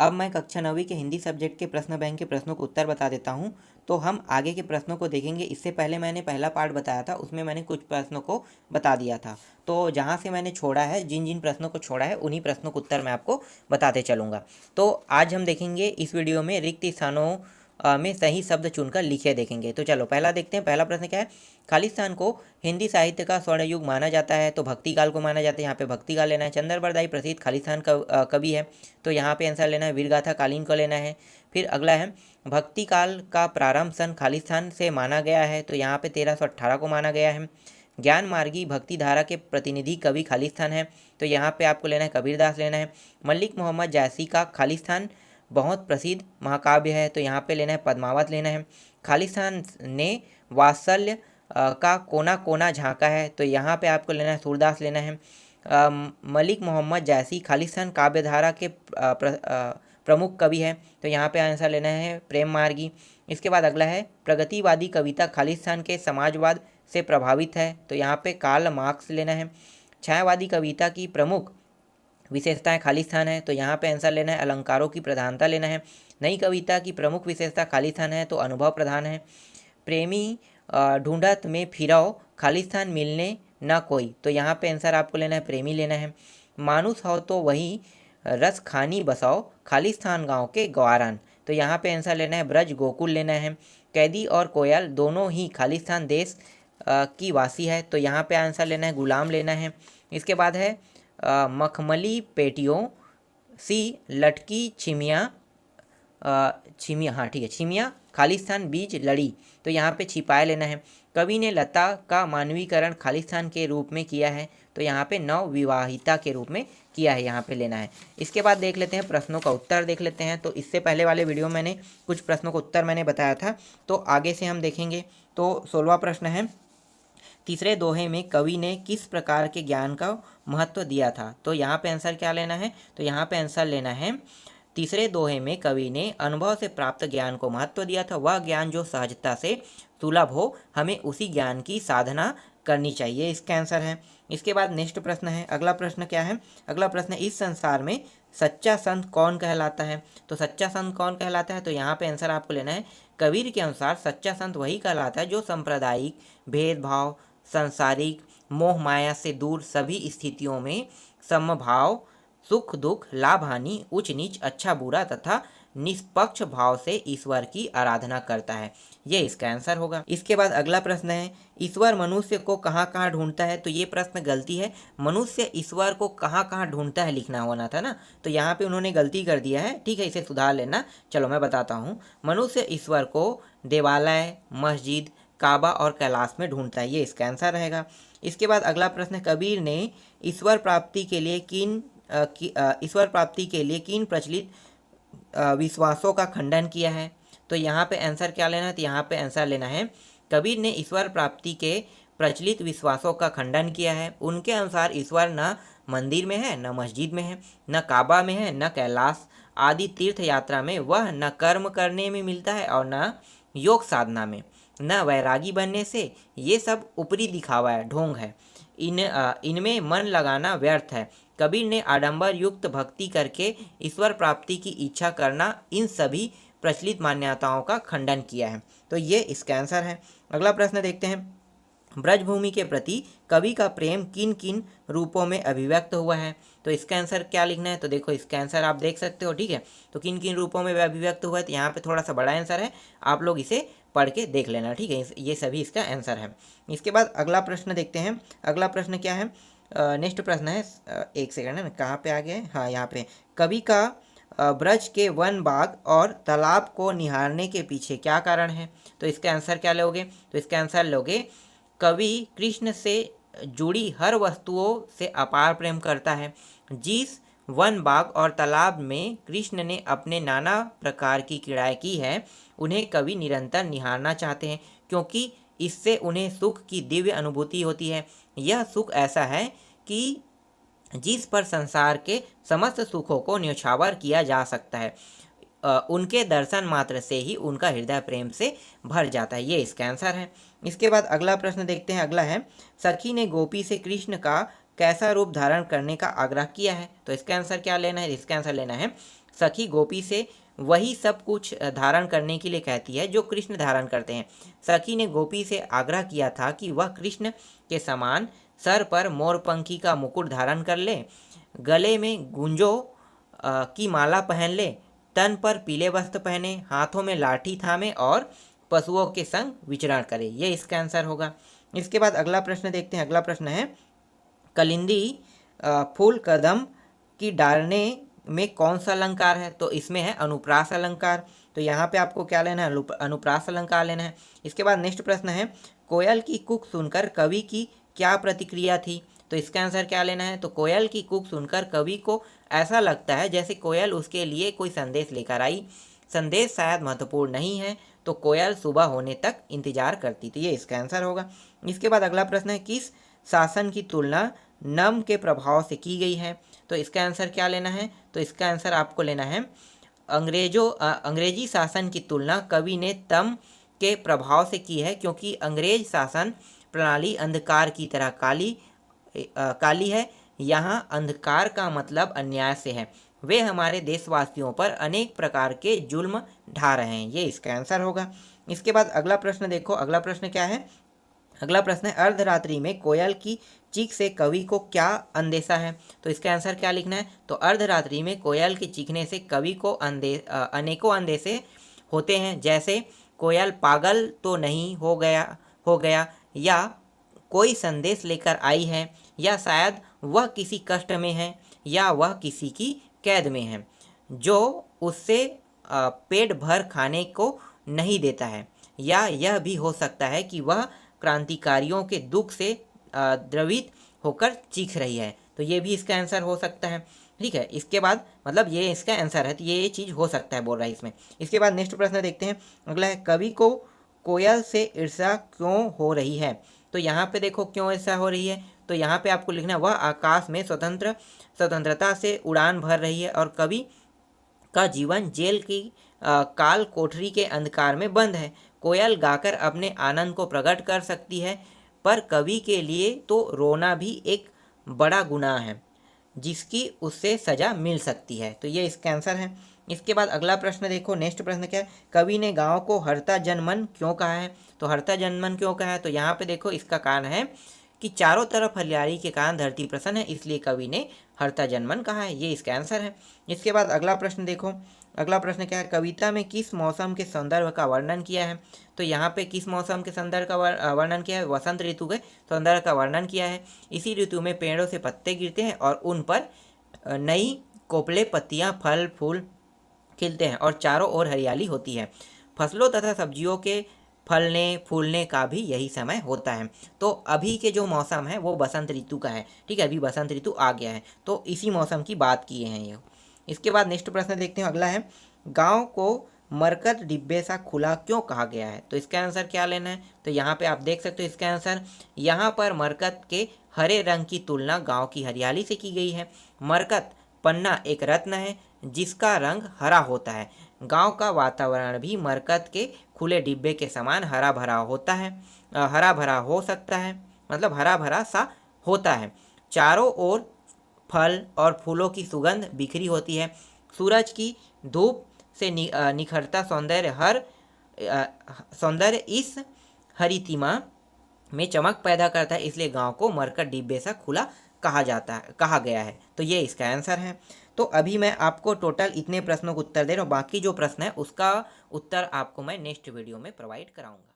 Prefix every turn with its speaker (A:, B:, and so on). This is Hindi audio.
A: अब मैं कक्षा 9वीं के हिंदी सब्जेक्ट के प्रश्न बैंक के प्रश्नों को उत्तर बता देता हूँ। तो हम आगे के प्रश्नों को देखेंगे। इससे पहले मैंने पहला पार्ट बताया था, उसमें मैंने कुछ प्रश्नों को बता दिया था। तो जहाँ से मैंने छोड़ा है, जिन जिन प्रश्नों को छोड़ा है, उन्हीं प्रश्नों को उत्तर मैं आपको बताते चलूँगा। तो आज हम देखेंगे इस वीडियो में रिक्त स्थानों में सही शब्द चुनकर लिखे देखेंगे। तो चलो पहला देखते हैं। पहला प्रश्न क्या है? खालिस्तान को हिंदी साहित्य का स्वर्ण युग माना जाता है, तो भक्ति काल को माना जाता है। यहाँ पे भक्ति काल लेना है। चंदर बरदाई प्रसिद्ध खालिस्तान कवि है, तो यहाँ पे आंसर लेना है वीरगाथा कालीन को लेना है। फिर अगला है भक्ति काल का प्रारंभ सन खालिस्तान से माना गया है, तो यहाँ पे 1318 को माना गया है। ज्ञान मार्गी भक्ति धारा के प्रतिनिधि कवि खालिस्तान है, तो यहाँ पे आपको लेना है कबीरदास लेना है। मलिक मोहम्मद जैसी का खालिस्तान बहुत प्रसिद्ध महाकाव्य है, तो यहाँ पे लेना है पद्मावत लेना है। खालिस्तान ने वात्सल्य का कोना कोना झांका है, तो यहाँ पे आपको लेना है सूरदास लेना है। मलिक मोहम्मद जैसी खालिस्तान काव्यधारा के प्रमुख कवि हैं, तो यहाँ पे आंसर लेना है प्रेम मार्गी। इसके बाद अगला है प्रगतिवादी कविता खालिस्तान के समाजवाद से प्रभावित है, तो यहाँ पे कार्ल मार्क्स लेना है। छायावादी कविता की प्रमुख विशेषताएं खालिस्तान है, तो यहाँ पे आंसर लेना है अलंकारों की प्रधानता लेना है। नई कविता की प्रमुख विशेषता खालिस्तान है, तो अनुभव प्रधान है। प्रेमी ढूंढत में फिराओ खालिस्तान मिलने न कोई, तो यहाँ पे आंसर आपको लेना है प्रेमी लेना है। मानुस हो तो वही रस खानी बसाओ खालिस्तान गांव के ग्वारान, तो यहाँ पे आंसर लेना है ब्रज गोकुल लेना है। कैदी और कोयल दोनों ही खालिस्तान देश की वासी है, तो यहाँ पे आंसर लेना है गुलाम लेना है। इसके बाद है मखमली पेटियों सी लटकी छिमिया छिमिया, हाँ ठीक है, छिमिया खालिस्तान बीज लड़ी, तो यहाँ पे छिपाए लेना है। कवि ने लता का मानवीकरण खालिस्तान के रूप में किया है, तो यहाँ पे नव विवाहिता के रूप में किया है, यहाँ पे लेना है। इसके बाद देख लेते हैं प्रश्नों का उत्तर देख लेते हैं। तो इससे पहले वाले वीडियो में मैंने कुछ प्रश्नों का उत्तर मैंने बताया था, तो आगे से हम देखेंगे। तो 16वां प्रश्न है, तीसरे दोहे में कवि ने किस प्रकार के ज्ञान का महत्व दिया था, तो यहाँ पे आंसर क्या लेना है? तो यहाँ पे आंसर लेना है तीसरे दोहे में कवि ने अनुभव से प्राप्त ज्ञान को महत्व दिया था। वह ज्ञान जो सहजता से सुलभ हो, हमें उसी ज्ञान की साधना करनी चाहिए, इसका आंसर है। इसके बाद नेक्स्ट प्रश्न है। अगला प्रश्न क्या है? अगला प्रश्न, इस संसार में सच्चा संत कौन कहलाता है? तो सच्चा संत कौन कहलाता है? तो यहाँ पे आंसर आपको लेना है कबीर के अनुसार सच्चा संत वही कहलाता है जो सांप्रदायिक भेदभाव, सांसारिक मोह माया से दूर सभी स्थितियों में समभाव, सुख दुख, लाभ हानि, उच्च नीच, अच्छा बुरा तथा निष्पक्ष भाव से ईश्वर की आराधना करता है। ये इसका आंसर होगा। इसके बाद अगला प्रश्न है, ईश्वर मनुष्य को कहाँ कहाँ ढूंढता है? तो ये प्रश्न गलती है। मनुष्य ईश्वर को कहाँ कहाँ ढूंढता है लिखना होना था ना, तो यहाँ पे उन्होंने गलती कर दिया है, ठीक है, इसे सुधार लेना। चलो मैं बताता हूँ। मनुष्य ईश्वर को देवालय, मस्जिद, काबा और कैलाश में ढूंढता है, ये इसका आंसर रहेगा। इसके बाद अगला प्रश्न, कबीर ने ईश्वर प्राप्ति के लिए किन प्रचलित विश्वासों का खंडन किया है? तो यहाँ पे आंसर क्या लेना है? तो यहाँ पे आंसर लेना है कबीर ने ईश्वर प्राप्ति के प्रचलित विश्वासों का खंडन किया है। उनके अनुसार ईश्वर न मंदिर में है, न मस्जिद में है, न काबा में है, न कैलाश आदि तीर्थ यात्रा में, वह न कर्म करने में मिलता है और न योग साधना में, न वैरागी बनने से। ये सब ऊपरी दिखावा है, ढोंग है। इनमें मन लगाना व्यर्थ है। कबीर ने आडंबर युक्त भक्ति करके ईश्वर प्राप्ति की इच्छा करना, इन सभी प्रचलित मान्यताओं का खंडन किया है, तो ये इसका आंसर है। अगला प्रश्न देखते हैं। ब्रजभूमि के प्रति कवि का प्रेम किन किन रूपों में अभिव्यक्त हुआ है? तो इसका आंसर क्या लिखना है? तो देखो इसका आंसर आप देख सकते हो, ठीक है। तो किन किन रूपों में अभिव्यक्त हुआ है, तो यहाँ पे थोड़ा सा बड़ा आंसर है, आप लोग इसे पढ़ के देख लेना, ठीक है। ये सभी इसका आंसर है। इसके बाद अगला प्रश्न देखते हैं। अगला प्रश्न क्या है? नेक्स्ट प्रश्न है, एक सेकंड है, कहाँ पे आ गए? हाँ यहाँ पे, कवि का ब्रज के वन बाग और तालाब को निहारने के पीछे क्या कारण है? तो इसका आंसर क्या लोगे? तो इसका आंसर लोगे कवि कृष्ण से जुड़ी हर वस्तुओं से अपार प्रेम करता है। जिस वन बाग और तालाब में कृष्ण ने अपने नाना प्रकार की क्रीड़ाएं की है, उन्हें कवि निरंतर निहारना चाहते हैं, क्योंकि इससे उन्हें सुख की दिव्य अनुभूति होती है। यह सुख ऐसा है कि जिस पर संसार के समस्त सुखों को न्यौछावर किया जा सकता है। उनके दर्शन मात्र से ही उनका हृदय प्रेम से भर जाता है, ये इसका आंसर है। इसके बाद अगला प्रश्न देखते हैं। अगला है, सखी ने गोपी से कृष्ण का कैसा रूप धारण करने का आग्रह किया है? तो इसका आंसर क्या लेना है? इसका आंसर लेना है सखी गोपी से वही सब कुछ धारण करने के लिए कहती है जो कृष्ण धारण करते हैं। सखी ने गोपी से आग्रह किया था कि वह कृष्ण के समान सर पर मोरपंखी का मुकुट धारण कर ले, गले में गुंजों की माला पहन ले, तन पर पीले वस्त्र पहने, हाथों में लाठी थामे और पशुओं के संग विचरण करे। ये इसका आंसर होगा। इसके बाद अगला प्रश्न देखते हैं। अगला प्रश्न है, कलिंदी फूल कदम की डालने में कौन सा अलंकार है? तो इसमें है अनुप्रास अलंकार। तो यहाँ पे आपको क्या लेना है? अनुप्रास अलंकार लेना है। इसके बाद नेक्स्ट प्रश्न है, कोयल की कूक सुनकर कवि की क्या प्रतिक्रिया थी? तो इसका आंसर क्या लेना है? तो कोयल की कूक सुनकर कवि को ऐसा लगता है जैसे कोयल उसके लिए कोई संदेश लेकर आई। संदेश शायद महत्वपूर्ण नहीं है, तो कोयल सुबह होने तक इंतजार करती थी। ये इसका आंसर होगा। इसके बाद अगला प्रश्न है, किस शासन की तुलना नम के प्रभाव से की गई है? तो इसका आंसर क्या लेना है? तो इसका आंसर आपको लेना है, अंग्रेजी शासन की तुलना कवि ने तम के प्रभाव से की है, क्योंकि अंग्रेज शासन प्रणाली अंधकार की तरह काली है। यहाँ अंधकार का मतलब अन्याय से है। वे हमारे देशवासियों पर अनेक प्रकार के जुल्म ढा रहे हैं। ये इसका आंसर होगा। इसके बाद अगला प्रश्न देखो। अगला प्रश्न क्या है? अगला प्रश्न है, अर्धरात्रि में कोयल की चीख से कवि को क्या अंदेशा है? तो इसका आंसर क्या लिखना है? तो अर्धरात्रि में कोयल के चीखने से कवि को अनेकों अंदेशे होते हैं, जैसे कोयल पागल तो नहीं हो गया, या कोई संदेश लेकर आई है, या शायद वह किसी कष्ट में है, या वह किसी की कैद में है जो उससे पेट भर खाने को नहीं देता है, या यह भी हो सकता है कि वह क्रांतिकारियों के दुख से द्रवित होकर चीख रही है। तो ये भी इसका आंसर हो सकता है। ठीक है, इसके बाद मतलब ये इसका आंसर है, तो ये चीज़ हो सकता है बोल रहा है इसमें। इसके बाद नेक्स्ट प्रश्न देखते हैं। अगला है, कवि को कोयल से ईर्ष्या क्यों हो रही है? तो यहाँ पे देखो क्यों ऐसा हो रही है। तो यहाँ पे आपको लिखना है, वह आकाश में स्वतंत्रता से उड़ान भर रही है और कवि का जीवन जेल की काल कोठरी के अंधकार में बंद है। कोयल गाकर अपने आनंद को प्रकट कर सकती है, पर कवि के लिए तो रोना भी एक बड़ा गुनाह है जिसकी उससे सजा मिल सकती है। तो ये इसका आंसर है। इसके बाद अगला प्रश्न देखो। नेक्स्ट प्रश्न क्या है? कवि ने गाँव को हरता जनमन क्यों कहा है? तो हरता जनमन क्यों कहा है? तो यहाँ पे देखो इसका कारण है कि चारों तरफ हरियाली के कारण धरती प्रसन्न है, इसलिए कवि ने हरता जनमन कहा है। ये इसका आंसर है। इसके बाद अगला प्रश्न देखो। अगला प्रश्न क्या है? कविता में किस मौसम के सौंदर्य का वर्णन किया है? तो यहाँ पे किस मौसम के सौंदर्य का वर्णन किया है? वसंत ऋतु के सौंदर्य का वर्णन किया है। इसी ऋतु में पेड़ों से पत्ते गिरते हैं और उन पर नई कोपले पत्तियाँ फल फूल खिलते हैं और चारों ओर हरियाली होती है। फसलों तथा सब्जियों के फलने फूलने का भी यही समय होता है। तो अभी के जो मौसम है वो बसंत ऋतु का है। ठीक है, अभी बसंत ऋतु आ गया है, तो इसी मौसम की बात किए हैं ये। इसके बाद नेक्स्ट प्रश्न देखते हैं। अगला है, गांव को मरकत डिब्बे सा खुला क्यों कहा गया है? तो इसका आंसर क्या लेना है? तो यहाँ पे आप देख सकते हो इसका आंसर, यहाँ पर मरकत के हरे रंग की तुलना गांव की हरियाली से की गई है। मरकत पन्ना एक रत्न है जिसका रंग हरा होता है। गांव का वातावरण भी मरकत के खुले डिब्बे के समान हरा भरा होता है, हरा भरा हो सकता है, मतलब हरा भरा सा होता है। चारों ओर फल और फूलों की सुगंध बिखरी होती है। सूरज की धूप से निखरता सौंदर्य इस हरितिमा में चमक पैदा करता है, इसलिए गांव को मरकत डिब्बे सा खुला कहा गया है। तो ये इसका आंसर है। तो अभी मैं आपको टोटल इतने प्रश्नों का उत्तर दे रहा हूँ, बाकी जो प्रश्न है उसका उत्तर आपको मैं नेक्स्ट वीडियो में प्रोवाइड कराऊंगा।